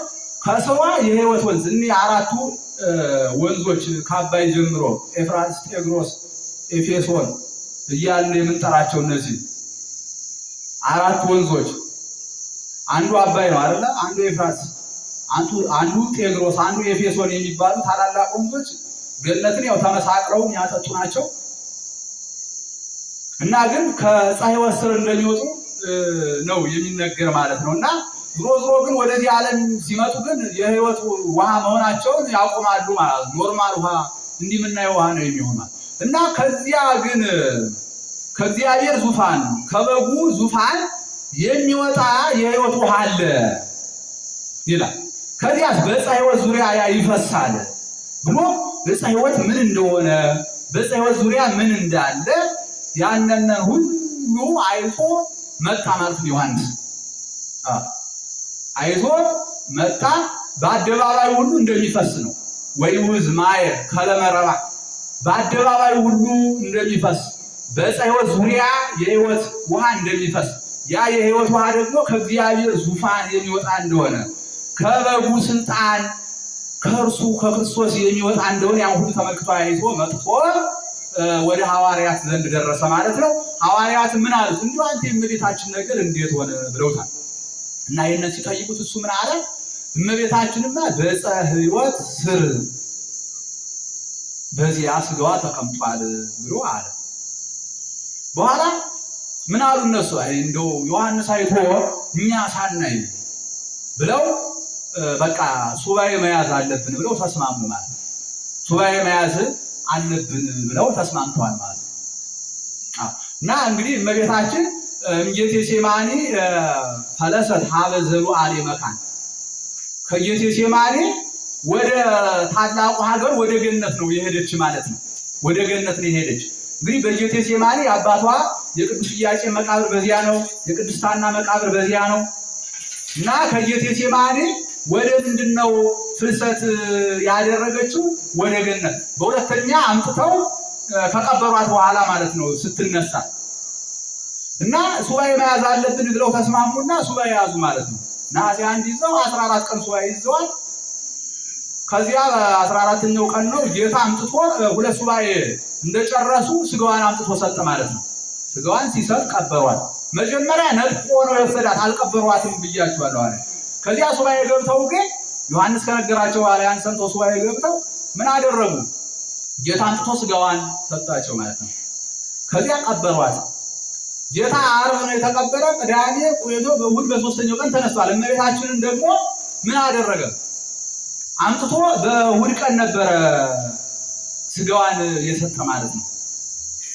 ከስሯ የሕይወት ወንዝ እኒ አራቱ ወንዞች ከአባይ ጀምሮ ኤፍራጥስ፣ ጤግሮስ፣ ኤፌሶን እያልን የምንጠራቸው እነዚህ አራት ወንዞች አንዱ አባይ ነው አይደለ? አንዱ ኤፍራጥስ፣ አንዱ ጤግሮስ፣ አንዱ ኤፌሶን የሚባሉ ታላላቅ ወንዞች ገነትን ያው ተመሳቅረው የሚያጠጡ ናቸው እና ግን ከዕፀ ሕይወት ስር እንደሚወጡ ነው የሚነገር ማለት ነው። እና ዞሮ ግን ወደዚህ ዓለም ሲመጡ ግን የሕይወት ውሃ መሆናቸውን ያቆማሉ ማለት ነው። ኖርማል ውሃ እንዲህ የምናየው ውሃ ነው የሚሆነው እና ከዚያ ግን ከእግዚአብሔር ዙፋን ከበጉ ዙፋን የሚወጣ የሕይወት ውሃ አለ ይላል። ከዚያስ በዕፀ ሕይወት ዙሪያ ያ ይፈሳል ብሎ ዕፀ ሕይወት ምን እንደሆነ በዕፀ ሕይወት ዙሪያ ምን እንዳለ ያንን ሁሉ አይቶ መጣ ማለት ነው። ዮሐንስ አይቶ መጣ። በአደባባይ ሁሉ እንደሚፈስ ነው። ወይውህዝ ማየ ከለመረባ በአደባባይ ሁሉ እንደሚፈስ በዕፀ ሕይወት ዙሪያ የሕይወት ውሃ እንደሚፈስ ያ የሕይወት ውሃ ደግሞ ከእግዚአብሔር ዙፋን የሚወጣ እንደሆነ ከበጉ ስልጣን ከእርሱ ከክርስቶስ የሚወጣ እንደሆነ ያን ሁሉ ተመልክቶ አይቶ መጥቶ ወደ ሐዋርያት ዘንድ ደረሰ ማለት ነው። ሐዋርያት ምን አሉት? እንዲሁ አንተ የእመቤታችን ነገር እንዴት ሆነ ብለውታል። እና ይህንን ሲጠይቁት እሱ ምን አለ? እመቤታችንማ በዕፀ ሕይወት ስር በዚያ ስጋዋ ተቀምጧል ብሎ አለ። በኋላ ምን አሉ እነሱ? አይ እንደው ዮሐንስ አይቶ እኛ ሳናይ ብለው በቃ ሱባኤ መያዝ አለብን ብለው ተስማሙ ማለት ነው። ሱባኤ መያዝ አለብን ብለው ተስማምተዋል ማለት ነው። እና እንግዲህ እመቤታችን እምጌቴሴማኒ ፈለሰት ሀበ ዘሉዓሌ መካን ከጌቴሴማኒ ወደ ታላቁ ሀገር ወደ ገነት ነው የሄደች ማለት ነው። ወደ ገነት ነው የሄደች። እንግዲህ በጌቴሴማኒ አባቷ የቅዱስ ኢያቄም መቃብር በዚያ ነው። የቅድስት ሐና መቃብር በዚያ ነው። እና ከጌቴሴማኒ ወደ ምንድነው ፍልሰት ያደረገችው? ወደ ገነት። በሁለተኛ አምጥተው ከቀበሯት በኋላ ማለት ነው ስትነሳ እና ሱባኤ መያዝ አለብን ብለው ተስማሙና ሱባኤ ያዙ ማለት ነው። ነሐሴ 1 ይዘው 14 ቀን ሱባኤ ይዘዋል። ከዚያ 14ኛው ቀን ነው ጌታ አምጥቶ ሁለት ሱባኤ እንደጨረሱ ስጋዋን አምጥቶ ሰጠ ማለት ነው። ስጋዋን ሲሰጥ ቀበሯት። መጀመሪያ ነጥቆ ነው የወሰዳት፣ አልቀበሯትም ብያችኋለሁ አለ። ከዚያ ሱባኤ ገብተው ግን ዮሐንስ ከነገራቸው በኋላ ያን ሰምተው ሱባኤ ገብተው ምን አደረጉ? ጌታ አምጥቶ ስጋዋን ሰጣቸው ማለት ነው። ከዚያ ቀበሯት። ጌታ ዓርብ ነው የተቀበረ። ቅዳሜ ቆይቶ በእሑድ በሶስተኛው ቀን ተነስቷል። እመቤታችንን ደግሞ ምን አደረገ? አምጥቶ በእሑድ ቀን ነበረ ስጋዋን የሰጠ ማለት ነው።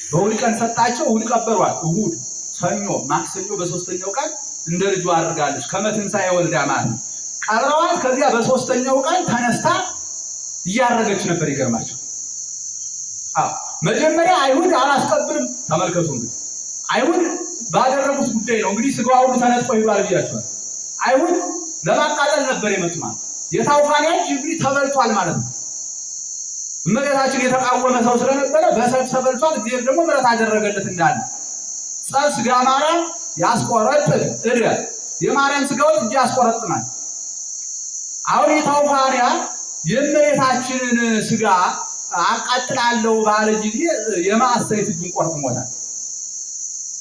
በእሑድ ቀን ሰጣቸው። እሑድ ቀበሯት። እሑድ፣ ሰኞ፣ ማክሰኞ በሶስተኛው ቀን እንደ ልጇ አድርጋለች። ከመትንሣኤ ወልዳ ማለት ነው። ቀብረዋት። ከዚያ በሶስተኛው ቀን ተነስታ እያረገች ነበር። ይገርማቸው። መጀመሪያ አይሁድ አላስቀብርም። ተመልከቱ እንግዲህ አይሁድ ባደረጉት ጉዳይ ነው እንግዲህ ስጋው ሁሉ ተነጥቆ ይባል ብያቸዋል። አይሁድ ለማቃጠል ነበር የመጡ ማለት የታውፋንያጅ እንግዲህ ተበልቷል ማለት ነው። እመቤታችን የተቃወመ ሰው ስለነበረ በሰልፍ ተበልቷል። እግዚአብሔር ደግሞ ምሕረት አደረገለት እንዳለ ጸብ ስጋ ማርያም ያስቆረጥ እደ የማርያም ስጋው እጅ ያስቆረጥማል። አሁን የታውፋንያ የእመቤታችንን ስጋ አቃጥላለሁ ባለ ጊዜ የማሰይፍ እጁን ቆርጥሞታል።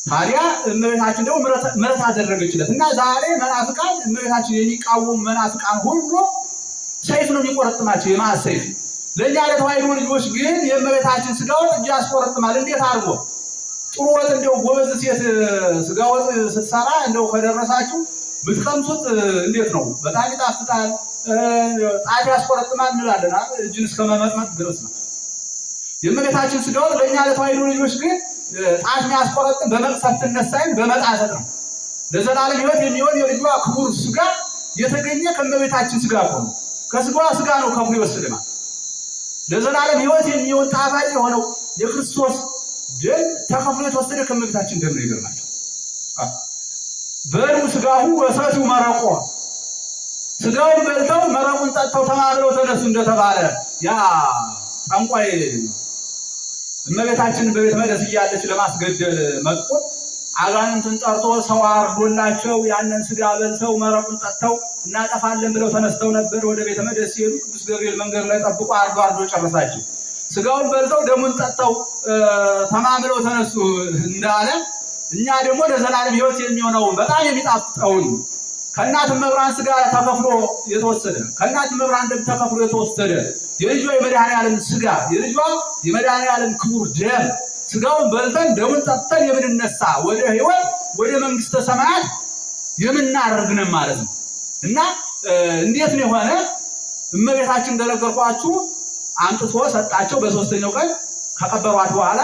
ታዲያ እመቤታችን ደግሞ ምሕረት አደረገችለት እና ዛሬ መናፍቃን እመቤታችን የሚቃወሙ መናፍቃን ሁሉ ሰይፍ ነው የሚቆረጥማቸው፣ የማዕት ሰይፍ። ለእኛ ለተዋሕዶ ልጆች ግን የእመቤታችን ስጋ ወጥ እጅ ያስቆረጥማል። እንዴት አድርጎ? ጥሩ ወጥ እንደው ጎበዝ ሴት ስጋ ወጥ ስትሰራ እንደው ከደረሳችሁ ብትቀምሱት እንዴት ነው? በጣም ይጣፍጣል። ጣት ያስቆረጥማል እንላለን። እጅን እስከ መመጥመጥ ድረስ ነው። የእመቤታችን ስጋ ወጥ ለእኛ ለተዋሕዶ ልጆች ግን ጣት የሚያስቆረጥም በመቅሰፍትነት ሳይሆን በመጣሰጥ ነው። ለዘላለም ሕይወት የሚሆን የልጇ ክቡር ስጋ የተገኘ ከእመቤታችን ስጋ እኮ ነው። ከስጋዋ ስጋ ነው ከፍሎ ይወስድ ማለት። ለዘላለም ሕይወት የሚሆን ጣፋጭ የሆነው የክርስቶስ ደም ተከፍሎ የተወሰደ ከእመቤታችን ደም ነው። ይገርማቸው። በሉ ስጋሁ ወሰቱ መረቆ፣ ስጋውን በልተው መረቁን ጠጥተው ተማምለው ተነሱ እንደተባለ ያ ጠንቋይ እመቤታችን በቤተ መቅደስ እያለች ለማስገደል መጥቶ አጋንንትን ጠርቶ ሰው አርዶላቸው ያንን ስጋ በልተው መረቁን ጠጥተው እናጠፋለን ብለው ተነስተው ነበር። ወደ ቤተ መቅደስ ሲሄዱ ቅዱስ ገብርኤል መንገድ ላይ ጠብቆ አርዶ ጨረሳቸው። ስጋውን በልተው ደሙን ጠጥተው ተማምለው ተነሱ እንዳለ እኛ ደግሞ ለዘላለም ሕይወት የሚሆነውን በጣም የሚጣፍጠውን ከእናት እመብርሃን ስጋ ተከፍሎ የተወሰደ ከእናት እመብርሃን ደም ተከፍሎ የተወሰደ የልጇ የመድኃኔዓለም ስጋ የልጇ የመድኃኔዓለም ክቡር ደም ስጋውን በልተን ደሙን ጠጥተን የምንነሳ ወደ ሕይወት ወደ መንግስተ ሰማያት የምናደርግነን ማለት ነው። እና እንዴት ነው የሆነ? እመቤታችን እንደነገርኳችሁ አምጥቶ ሰጣቸው። በሶስተኛው ቀን ከቀበሯት በኋላ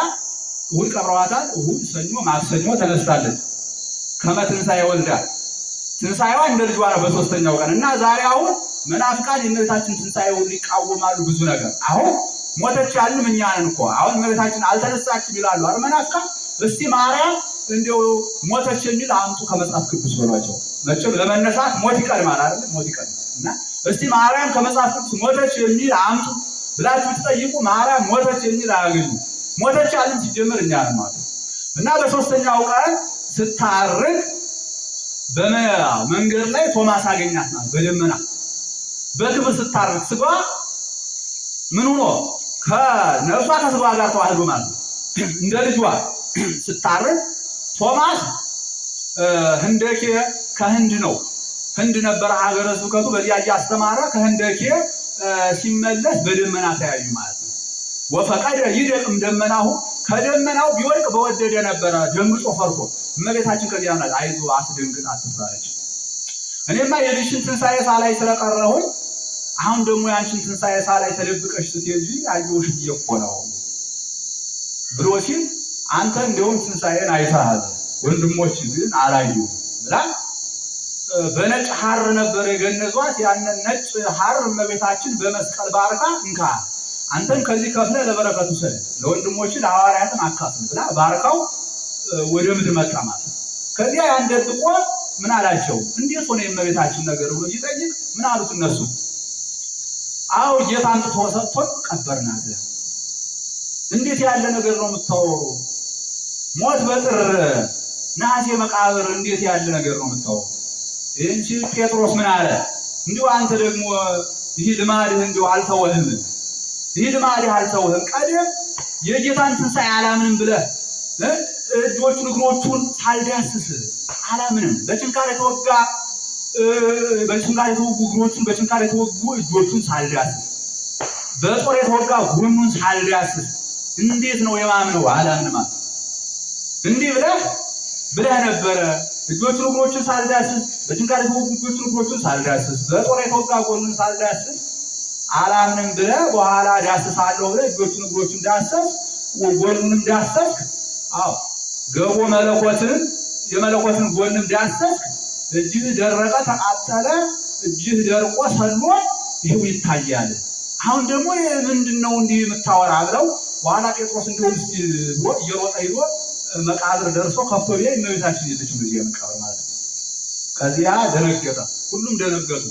እሑድ ቀብረዋታል። እሑድ፣ ሰኞ፣ ማክሰኞ ተነስታለች። ከመትንሣኤ ወልዳ ትንሣኤዋ እንደ ልጇ ነው በሶስተኛው ቀን። እና ዛሬ አሁን መናፍቃን የእመቤታችን ትንሣኤውን ይቃወማሉ ብዙ ነገር። አሁን ሞተች ያልን እኛ ነን እኮ። አሁን እመቤታችን አልተነሳችም ይላሉ አይደል መናፍቃን። እስቲ ማርያም እንደው ሞተች የሚል አምጡ ከመጽሐፍ ቅዱስ በሏቸው። መቼም ለመነሳት ሞት ይቀድማል አይደል? ሞት ይቀድማል። እና እስቲ ማርያም ከመጽሐፍ ቅዱስ ሞተች የሚል አምጡ ብላችሁ ትጠይቁ፣ ማርያም ሞተች የሚል አያገኙ። ሞተች ያልን ሲጀምር እኛ ነን ማለት ነው። እና በሶስተኛው ቀን ስታርግ በመንገድ ላይ ቶማስ አገኛት ማለት በደመና በክብር ስታርግ ስጋ ምን ሆኖ ከነፍሷ ከስጋዋ ጋር ተዋህዶ ማለት ነው። እንደ ልጇ ስታርግ ቶማስ ህንደኬ ከህንድ ነው። ህንድ ነበረ ሀገረ ስብከቱ። በዚያ እያስተማረ ከህንደኬ ሲመለስ በደመና ተያዩ ማለት ነው። ወፈቀደ ይደቅም ደመናሁ፣ ከደመናው ቢወድቅ በወደደ ነበረ። ደንግጦ ፈርቶ እመቤታችን ከዚያ ማለት አይዞ አትደንግጥ አትፍራለች። እኔማ የልጅሽን ትንሣኤ ሳላይ ስለቀረሁኝ አሁን ደግሞ ያንቺን ትንሣኤ ሳላይ ተደብቀሽ ስትሄጂ አየሁሽ እኮ ነው ብሎ ሲል አንተ እንደውም ትንሣኤን አይተሃል ወንድሞች ግን አላዩም ብላ በነጭ ሐር ነበር የገነዟት። ያንን ነጭ ሐር እመቤታችን በመስቀል ባርካ እንካ አንተም ከዚህ ከፍለ ለበረከቱ ሰለ ለወንድሞች ለሐዋርያትም አካፍል ብላ ባርካው ወደ ምድር መጣ ማለት ነው። ከዚያ ያን ደብቆ ምን አላቸው? እንዴት ሆነ የእመቤታችን ነገር ብሎ ሲጠይቅ ምን አሉት እነሱ? አዎ ጌታ አምጥቶ ሰጥቶን ቀበርናት። እንዴት ያለ ነገር ነው የምታወሩ? ሞት በጥር ነሐሴ መቃብር እንዴት ያለ ነገር ነው የምታወው? እንጂ ጴጥሮስ ምን አለ? እንዲሁ አንተ ደግሞ ይህ ልማድህ እንዲሁ አልተወህም፣ ይህ ልማድህ አልተወህም። ቀደም የጌታን ትንሣኤ አላምንም ብለህ እጆቹን እግሮቹን ሳልዳስስ አላምንም። በጭንካር የተወጉ እግሮቹን በጭንካር የተወጉ እጆቹን ሳልዳስስ በጦር የተወጋ ጎኑን ሳልዳስስ እንዴት ነው የማምነው? አላምንም። እንዲህ ብለህ ነበረ። እጆቹን እግሮቹን ሳልዳስስ በጭንካር የተወጉ እጆቹን እግሮቹን ሳልዳስስ በጦር የተወጋ ጎኑን ሳልዳስስ አላምንም ብለህ በኋላ ዳስሳለሁ ብለህ እጆቹን እግሮቹን ዳሰስ ጎኑንም ዳሰስክ። አዎ ገቦ የመለኮትን ጎንም ዳሰስክ። እጅህ ደረቀ፣ ተቃጠለ። እጅህ ደርቆ ሰሎ ይሄው ይታያል። አሁን ደግሞ ምንድነው እንዲህ የምታወራ ብለው በኋላ ጴጥሮስ እንደውም እየሮጠ ሄዶ መቃብር ደርሶ ከፍቶ ቢያይ እመቤታችን የለችም በዚህ መቃብር ማለት ነው። ከዚያ ደነገጠ። ሁሉም ደነገጡ።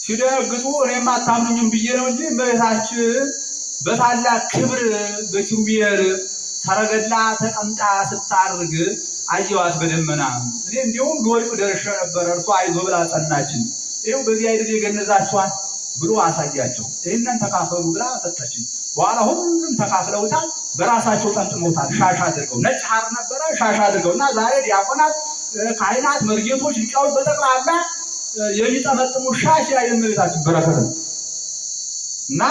ሲደነግጡ እኔም አታምኑኝም ብዬ ነው እንጂ እመቤታችን በታላቅ ክብር በኪሩቤል ሰረገላ ተቀምጣ ስታርግ አየዋት በደመና። እኔ እንዲሁም ልወድቅ ደርሼ ነበረ። እርሷ አይዞ ብላ ጸናችን። ይኸው በዚህ አይነት የገነዛችኋት ብሎ አሳያቸው። ይህንን ተካፈሉ ብላ ሰጠችን። በኋላ ሁሉም ተካፍለውታል። በራሳቸው ጠምጥመውታል። ሻሽ አድርገው ነጭ ሐር ነበረ ሻሽ አድርገው እና ዛሬ ዲያቆናት፣ ካህናት፣ መርጌቶች፣ ሊቃውንት በጠቅላላ የሚጠመጥሙ ሻሽ የእመቤታችን በረከት ነው እና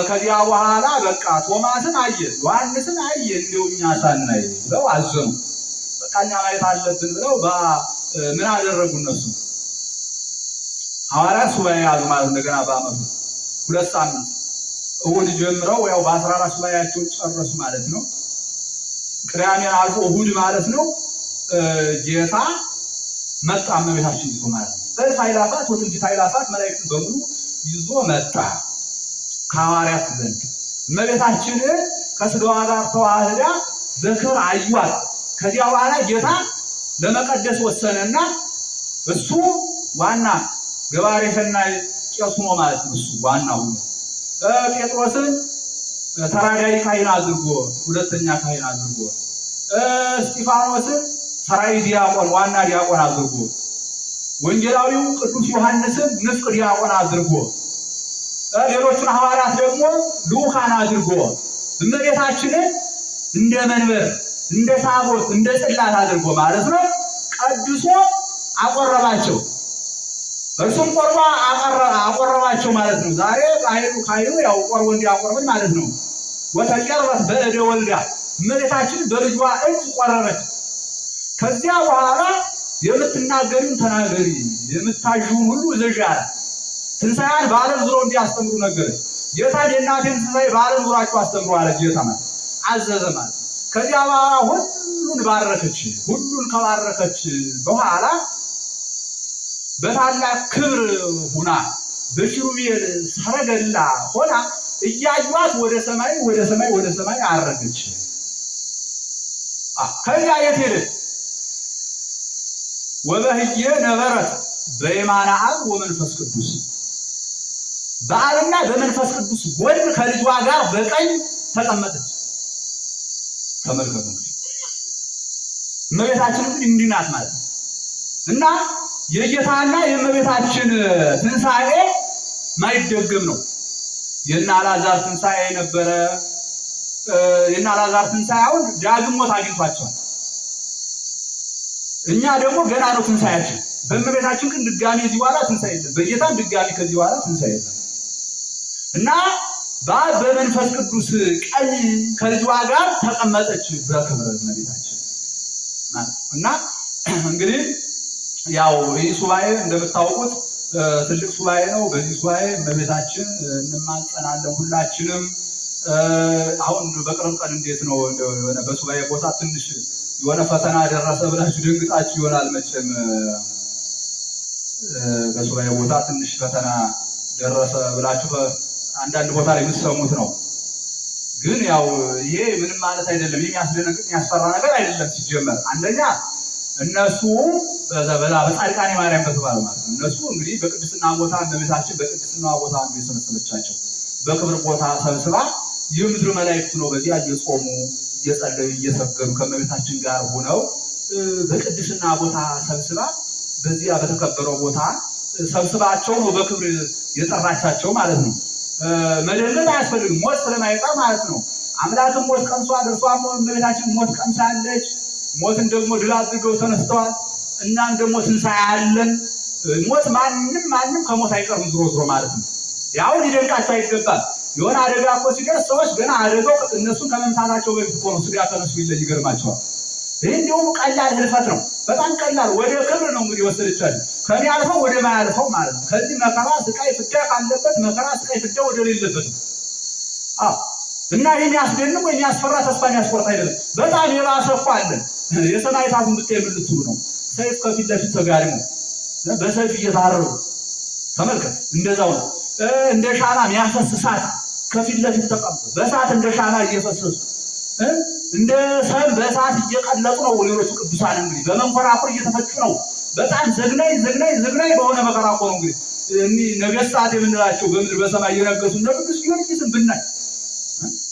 ከዚያ በኋላ በቃ ቶማስን አየ፣ ዮሐንስን አየ። እንደው እኛ ሳናይ ብለው አዘኑ። በቃ እኛ ማየት አለብን ብለው ምን አደረጉ? እነሱ ሐዋርያት ሱባኤ ያዙ ማለት እንደገና በዓመቱ 2 ሳምንት እሑድ ጀምረው ያው በ14 ሱባኤያቸውን ጨረሱ ማለት ነው። ቅዳሜን አልፎ እሑድ ማለት ነው ጌታ መጣ እመቤታችን ይዞ ማለት ነው። በእልፍ አእላፋት ወትንቢት አእላፋት መላእክትን በሙሉ ይዞ መጣ ከሐዋርያት ዘንድ። እመቤታችንን ከሥጋዋ ጋር ተዋህዳ በክብር አዩአት። ከዚያ በኋላ ጌታ ለመቀደስ ወሰነና እሱ ዋና ገባሬ ሰናይ ቄሱ ነው ማለት ነው። እሱ ዋናው ነው። ጴጥሮስን ተራዳይ ካህን አድርጎ ሁለተኛ ካህን አድርጎ እስጢፋኖስን ሰራይ ዲያቆን ዋና ዲያቆን አድርጎ ወንጌላዊው ቅዱስ ዮሐንስን ንፍቅ ዲያቆን አድርጎ ሌሎቹን ሐዋርያት ደግሞ ልኡካን አድርጎ እመቤታችንን እንደ መንበር እንደ ታቦት እንደ ጽላት አድርጎ ማለት ነው ቀድሶ አቆረባቸው። እርሱም ቆርባ አቆረባቸው ማለት ነው። ዛሬ ካህኑ ያው ቆርቦ እንዲያቆርብን ማለት ነው። ወተቀርበት በእደ ወልዳ እመቤታችን በልጇ እጅ ቆረበች። ከዚያ በኋላ የምትናገሪውን ተናገሪ፣ የምታዥውን ሁሉ እዘዥ አለ። ትንሣኤን በዓለም ዙረው እንዲያስተምሩ ነገረች። ጌታ የእናቴን ትንሣኤ በዓለም ዙራችሁ አስተምሩ አለ ጌታ ማለት አዘዘ ማለት። ከዚያ በኋላ ሁሉን ባረከች። ሁሉን ከባረከች በኋላ በታላቅ ክብር ሁና በኪሩቤል ሰረገላ ሆና እያዩአት ወደ ሰማይ አረገች። ከዚያ የት ሄደች? ወበህየ ነበረት በየማነ አብ ወመንፈስ ቅዱስ፣ በአብና በመንፈስ ቅዱስ ጎን ከልጇ ጋር በቀኝ ተቀመጠች። ተመልከቱ እንግዲህ እመቤታችን እንዲህ ናት ማለት ነው። እና የጌታና የእመቤታችን ትንሣኤ ማይደገም ነው። የእነ አልዓዛር ትንሣኤ ነበረ። የእነ አልዓዛር ትንሣኤ አሁን ዳግም ሞት አግኝቷቸዋል። እኛ ደግሞ ገና ነው ትንሣኤያችን። በእመቤታችን ግን ድጋሚ ከዚህ በኋላ ትንሣኤ የለም። በጌታም ድጋሚ ከዚህ በኋላ ትንሣኤ የለም እና በአብ በመንፈስ ቅዱስ ቀኝ ከልጇ ጋር ተቀመጠች በክብር እመቤታችን እና እንግዲህ ያው ይህ ሱባኤ እንደምታውቁት ትልቅ ሱባኤ ነው። በዚህ ሱባኤ እመቤታችን እንማጸናለን ሁላችንም። አሁን በቅርብ ቀን እንዴት ነው የሆነ በሱባኤ ቦታ ትንሽ የሆነ ፈተና ደረሰ ብላችሁ ደንግጣችሁ ይሆናል መቼም። በሱባኤ ቦታ ትንሽ ፈተና ደረሰ ብላችሁ አንዳንድ ቦታ ላይ የምትሰሙት ነው። ግን ያው ይሄ ምንም ማለት አይደለም። የሚያስደነግጥ የሚያስፈራ ነገር አይደለም። ሲጀመር አንደኛ እነሱ በጻድቃኔ ማርያም በተባለ ማለት ነው። እነሱ እንግዲህ በቅድስና ቦታ እመቤታችን በቅድስና ቦታ ነው የሰበሰበቻቸው። በክብር ቦታ ሰብስባ የምድር መላእክት ነው በዚያ እየጾሙ እየጸለዩ እየሰገዱ ከእመቤታችን ጋር ሆነው በቅድስና ቦታ ሰብስባ በዚያ በተከበረው ቦታ ሰብስባቸው ነው በክብር የጠራቻቸው ማለት ነው። መደንገጥ አያስፈልግም፣ ሞት ስለማይቀር ማለት ነው። አምላክም ሞት ቀምሷል፣ እርሷም እመቤታችን ሞት ቀምሳለች። ሞትን ደግሞ ድል አድርገው ተነስተዋል። እናም ደግሞ ትንሣኤ አለን። ሞት ማንም ከሞት አይቀርም ዝሮ ዝሮ ማለት ነው። ያው ሊደንቃቸው አይገባል። የሆነ አደጋ እኮ ሲደርስ ሰዎች ገና አደጋው እነሱን ከመምታታቸው በፊት እኮ ነው ስጋ ተነሱ ይለይ ይገርማቸዋል። ይህ እንዲሁም ቀላል ህልፈት ነው፣ በጣም ቀላል ወደ ክብር ነው እንግዲህ ወሰደቻል። ከኔ አልፈው ወደ ማያልፈው ማለት ነው። ከዚህ መከራ ስቃይ ፍዳ ካለበት መከራ ስቃይ ፍዳ ወደ ሌለበት ነው። እና ይህን ያስደንቅ ወይ ያስፈራ ተስፋን ያስቆርጥ አይደለም። በጣም የባሰ እኮ አለ። የሰማዕታቱን ብታይ ምን ልትሉ ነው? ሰይፍ ከፊት ለፊት ተጋድሞ በሰይፍ እየታረሩ ተመልከት። እንደዛው ነው። እንደ ሻማ የሚያፈስ እሳት ከፊት ለፊት ተቀምጦ በእሳት እንደ ሻማ እየፈሰሱ እንደ ሰም በእሳት እየቀለጡ ነው። ሌሎቹ ቅዱሳን እንግዲህ በመንኮራኩር እየተፈጩ ነው። በጣም ዘግናይ በሆነ መከራ እኮ ነው እንግዲህ እኒህ ነገስታት የምንላቸው በምድር በሰማይ እየነገሱ እነ ቅዱስ ጊዮርጊስን ብናይ፣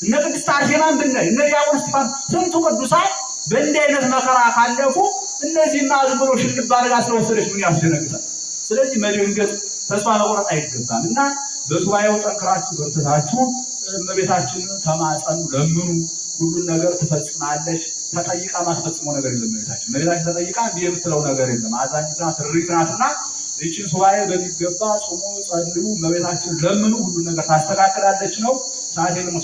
እነ ቅድስት አርሴማን ብናይ፣ እነ ዲያቆን እስጢፋኖስ ስንቱ ቅዱሳን በእንዲህ አይነት መከራ ካለፉ፣ እነዚህማ ዝም ብሎ ሽልብ አድርጋ ስለወሰደች ምን ያስደነግጣል? ስለዚህ መደንገጥ ተስፋ መቁረጥ አይገባም እና በሱባኤው ጠንክራችሁ በርትታችሁ እመቤታችንን ተማጸኑ፣ ለምኑ። ሁሉን ነገር ትፈጽማለች። ተጠይቃ ማትፈጽመው ነገር የለም። እመቤታችን ተጠይቃ እንዲህ የምትለው ነገር የለም። አዛኝት ናት፣ ርሪት ናትና ይህችን ሱባኤ በሚገባ ጾሙ፣ ጸልዩ፣ እመቤታችንን ለምኑ። ሁሉን ነገር ታስተካክላለች ነው። ሰዓት የለም።